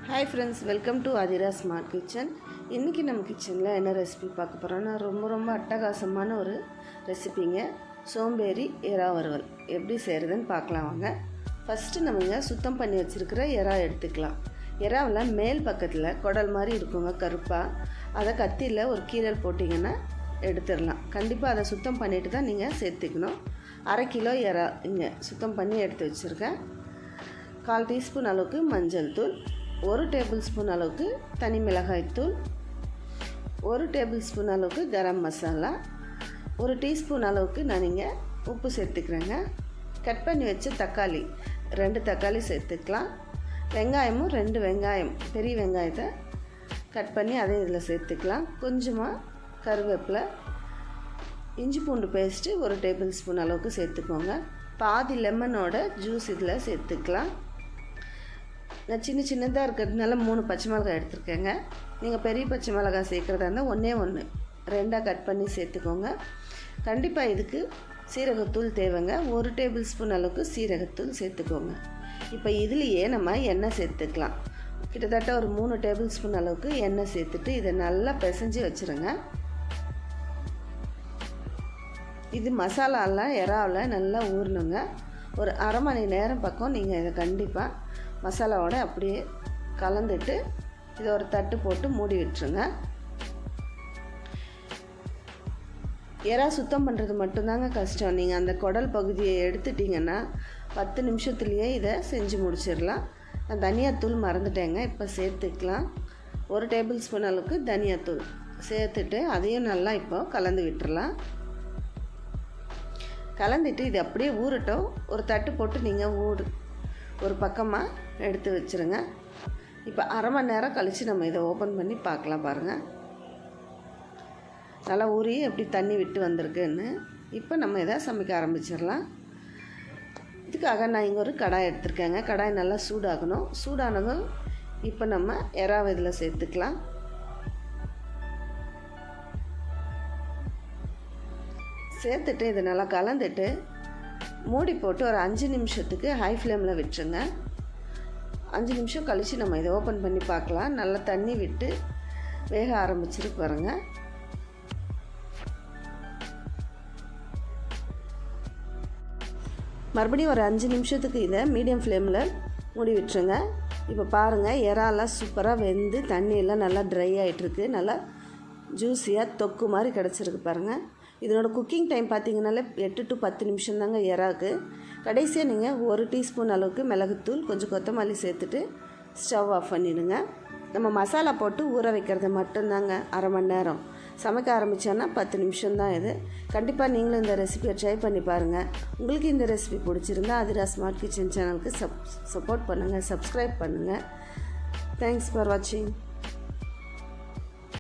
Hi friends, welcome to Athira smart kitchen. இன்றைக்கி நம்ம கிச்சனில் என்ன ரெசிபி பார்க்க போகிறோன்னா ரொம்ப அட்டகாசமான ஒரு ரெசிபிங்க. சோம்பேறி எறா வறுவல் எப்படி செய்கிறதுன்னு பார்க்கலாம் வாங்க. ஃபஸ்ட்டு நம்ம சுத்தம் பண்ணி வச்சுருக்கிற எறா எடுத்துக்கலாம். எறாவில் மேல் பக்கத்தில் குடல் மாதிரி இருக்குங்க கருப்பாக. அதை கத்தியில் ஒரு கீரல் போட்டிங்கன்னா எடுத்துடலாம். கண்டிப்பாக அதை சுத்தம் பண்ணிவிட்டு தான் நீங்கள் சேர்த்துக்கணும். 1/2 கிலோ எறா இங்கே சுத்தம் பண்ணி எடுத்து வச்சுருக்கேன். 1/4 டீஸ்பூன் அளவுக்கு மஞ்சள் தூள், 1 டேபிள் ஸ்பூன் அளவுக்கு தனி மிளகாய் தூள், 1 டேபிள் ஸ்பூன் அளவுக்கு கரம் மசாலா, 1 டீஸ்பூன் அளவுக்கு நான் இங்கே உப்பு சேர்த்துக்கிறேங்க. கட் பண்ணி வச்ச தக்காளி 2 தக்காளி சேர்த்துக்கலாம். வெங்காயமும் 2 வெங்காயம், பெரிய வெங்காயத்தை கட் பண்ணி அதை இதில் சேர்த்துக்கலாம். கொஞ்சமாக கருவேப்பிலை, இஞ்சி பூண்டு பேஸ்ட்டு 1 டேபிள் ஸ்பூன் அளவுக்கு சேர்த்துக்கோங்க. பாதி லெமனோட ஜூஸ் இதில் சேர்த்துக்கலாம். நான் சின்னதாக இருக்கிறதுனால 3 பச்சை மிளகாய் எடுத்துருக்கேங்க. நீங்கள் பெரிய பச்சை மிளகாய் சேர்க்குறதா இருந்தால் 1 2 கட் பண்ணி சேர்த்துக்கோங்க. கண்டிப்பாக இதுக்கு சீரகத்தூள் தேவைங்க. 1 டேபிள் ஸ்பூன் அளவுக்கு சீரகத்தூள் சேர்த்துக்கோங்க. இப்போ இதுலேயே நம்ம எண்ணெய் சேர்த்துக்கலாம். கிட்டத்தட்ட ஒரு 3 டேபிள் ஸ்பூன் அளவுக்கு எண்ணெய் சேர்த்துட்டு இதை நல்லா பிசைஞ்சு வச்சுருங்க. இது மசாலாலாம் எறாவில் நல்லா ஊறணுங்க. ஒரு 1/2 மணி நேரம் பக்கம் நீங்கள் இதை கண்டிப்பாக மசாலாவோடு அப்படியே கலந்துட்டு இதை ஒரு தட்டு போட்டு மூடி விட்டுருங்க. எறா சுத்தம் பண்ணுறது மட்டும்தாங்க கஷ்டம். நீங்கள் அந்த குடல் பகுதியை எடுத்துட்டிங்கன்னா 10 நிமிஷத்துலேயே இதை செஞ்சு முடிச்சிடலாம். நான் தனியாத்தூள் மறந்துட்டேங்க, இப்போ சேர்த்துக்கலாம். 1 டேபிள் ஸ்பூன் அளவுக்கு தனியாத்தூள் சேர்த்துட்டு அதையும் நல்லா இப்போ கலந்து விட்டுறலாம். கலந்துட்டு இது அப்படியே ஊறட்டும். ஒரு தட்டு போட்டு நீங்கள் ஒரு பக்கமாக எடுத்து வச்சுருங்க. இப்போ 1/2 மணி நேரம் கழித்து நம்ம இதை ஓப்பன் பண்ணி பார்க்கலாம். பாருங்கள், நல்லா ஊறி எப்படி தண்ணி விட்டு வந்திருக்குன்னு. இப்போ நம்ம இதை சமைக்க ஆரம்பிச்சிடலாம். இதுக்காக நான் இங்கே ஒரு கடாய் எடுத்துருக்கேங்க. கடாய் நல்லா சூடாகணும். சூடானதும் இப்போ நம்ம எறாவை இதில் சேர்த்துக்கலாம். சேர்த்துட்டு இதை நல்லா கலந்துட்டு மூடி போட்டு ஒரு 5 நிமிஷத்துக்கு ஹை ஃப்ளேமில் விட்டுருங்க. 5 நிமிஷம் கழித்து நம்ம இதை ஓப்பன் பண்ணி பார்க்கலாம். நல்லா தண்ணி விட்டு வேக ஆரம்பிச்சிருக்கு பாருங்கள். மறுபடியும் ஒரு 5 நிமிஷத்துக்கு இதை மீடியம் ஃப்ளேமில் மூடி விட்டுருங்க. இப்போ பாருங்கள், எறாலாம் சூப்பராக வெந்து தண்ணியெல்லாம் நல்லா ட்ரை ஆகிட்டுருக்கு. நல்லா ஜூஸியாக தொக்கு மாதிரி கிடச்சிருக்கு பாருங்கள். இதனோட குக்கிங் டைம் பார்த்திங்கனாலே 8 to 10 நிமிஷம் தாங்க எறாக்கு. கடைசியாக நீங்கள் 1 டீஸ்பூன் அளவுக்கு மிளகுத்தூள், கொஞ்சம் கொத்தமல்லி சேர்த்துட்டு ஸ்டவ் ஆஃப் பண்ணிடுங்க. நம்ம மசாலா போட்டு ஊற வைக்கிறது மட்டும்தாங்க 1/2 மணி நேரம். சமைக்க ஆரம்பித்தோன்னா 10 நிமிஷம் தான் இது. கண்டிப்பாக நீங்களும் இந்த ரெசிபியை ட்ரை பண்ணி பாருங்கள். உங்களுக்கு இந்த ரெசிபி பிடிச்சிருந்தா அதிரா ஸ்மார்ட் கிச்சன் சேனலுக்கு சப்போர்ட் பண்ணுங்கள், சப்ஸ்கிரைப் பண்ணுங்கள். தேங்க்ஸ் ஃபார் வாட்சிங்.